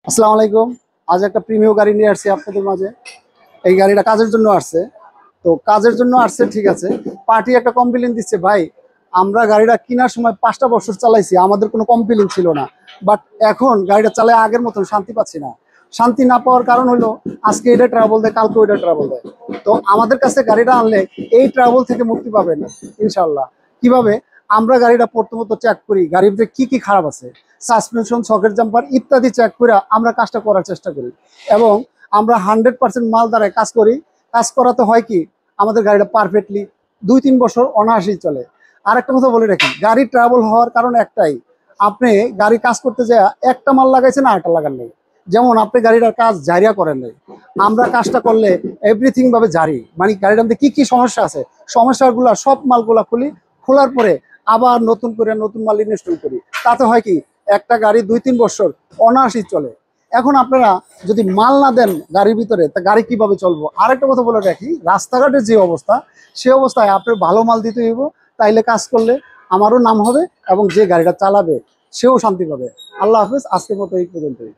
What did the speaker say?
আসসালামু আলাইকুম। আজ একটা প্রিমিয় গাড়ি নিয়ে আসছি আপনাদের মাঝে। এই গাড়িটা কাজের জন্য আসছে। তো কাজের জন্য আসছে, ঠিক আছে। পার্টি একটা কমপ্লেইন দিচ্ছে, ভাই আমরা গাড়িটা কেনার সময় 5টা বছর চালাইছি, আমাদের কোনো কমপ্লেইন ছিল না, বাট এখন গাড়িটা চালায় আগের মতন শান্তি পাচ্ছি না। শান্তি না পাওয়ার কারণ হলো আজকে এটা ট্রাভেল দেয়, কালকে ওইটা ট্রাভেল দেয়। তো আমাদের কাছে গাড়িটা আনলে এই ট্রাভেল থেকে মুক্তি পাবেন ইনশাল্লাহ। কিভাবে? আমরা গাড়িটা প্রথমত চেক করি গাড়ির ভিতরে কি কি খারাপ আছে, সাসপেনশন, সকেট জাম্পার ইত্যাদি চেক করে আমরা কাজটা করার চেষ্টা করি। এবং আমরা 100% মাল দ্বারায় কাজ করি। কাজ করাতে হয় কি, আমাদের গাড়িটা পারফেক্টলি 2-3 বছর অনায়াসেই চলে। আর একটা কথা বলে রাখি, গাড়ি ট্রাভেল হওয়ার কারণ একটাই, আপনি গাড়ি কাজ করতে যায় একটা মাল লাগাইছেন আর একটা লাগান নেই। যেমন আপনি গাড়িটার কাজ জারিয়া করেন নাই, আমরা কাজটা করলে এভরিথিং ভাবে জারি, মানে গাড়িটার মধ্যে কি কি সমস্যা আছে, সমস্যাগুলো সব মালগুলা খুলি, খোলার পরে আবার নতুন করে নতুন মাল ইনস্টল করি। তাতে হয় কি, একটা গাড়ি 2-3 বছর অনায়াসই চলে। এখন আপনারা যদি মাল না দেন গাড়ির ভিতরে, তা গাড়ি কিভাবে চলবো? আরেকটা কথা বলে রাখি, রাস্তাঘাটের যে অবস্থা, সে অবস্থায় আপনার ভালো মাল দিতে হইব। তাইলে কাজ করলে আমারও নাম হবে এবং যে গাড়িটা চালাবে সেও শান্তি পাবে। আল্লাহ হাফেজ, আজকের মতো এই পর্যন্তই।